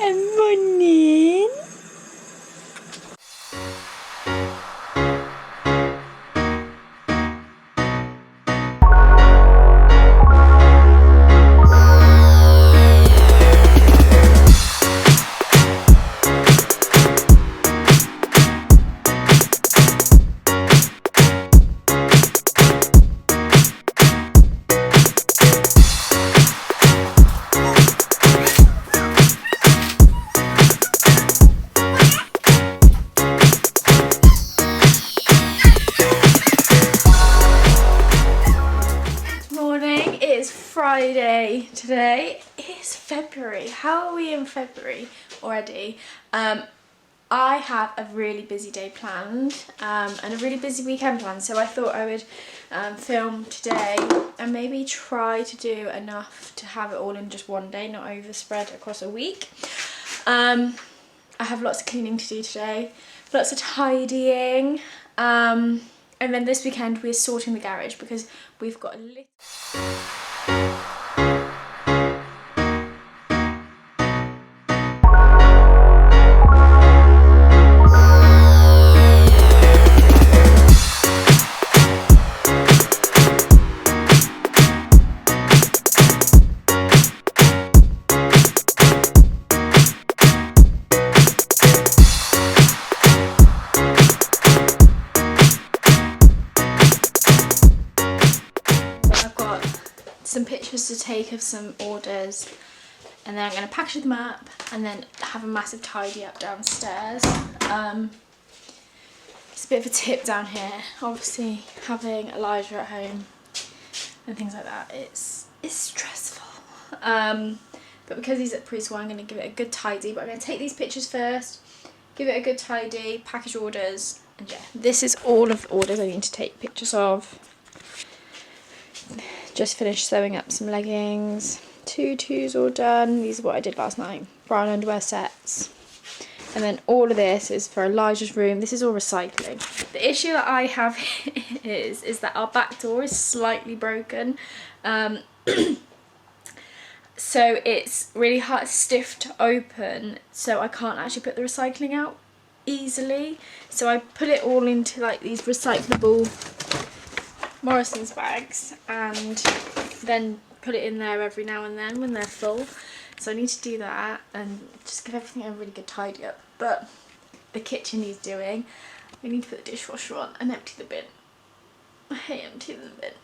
Morning. Friday. Today is February. How are we in February already? I have a really busy day planned and a really busy weekend planned, so I thought I would film today and maybe try to do enough to have it all in just one day, not overspread across a week. I have lots of cleaning to do today, lots of tidying, and then this weekend we're sorting the garage because we've got a little... some pictures to take of some orders, and then I'm going to package them up and then have a massive tidy up downstairs. It's a bit of a tip down here, obviously having Elijah at home and things like that, it's stressful, but because he's at preschool I'm going to give it a good tidy. But I'm going to take these pictures first, give it a good tidy, package orders, and yeah, this is all of the orders I need to take pictures of. Just finished sewing up some leggings, tutus all done. These are what I did last night, brown underwear sets. And then all of this is for Elijah's room. This is all recycling. The issue that I have is that our back door is slightly broken. So it's really hard, stiff to open, so I can't actually put the recycling out easily. So I put it all into like these recyclable Morrison's bags and then put it in there every now and then when they're full. So I need to do that and just give everything a really good tidy up. But the kitchen needs doing. We need to put the dishwasher on and empty the bin. I hate emptying the bin.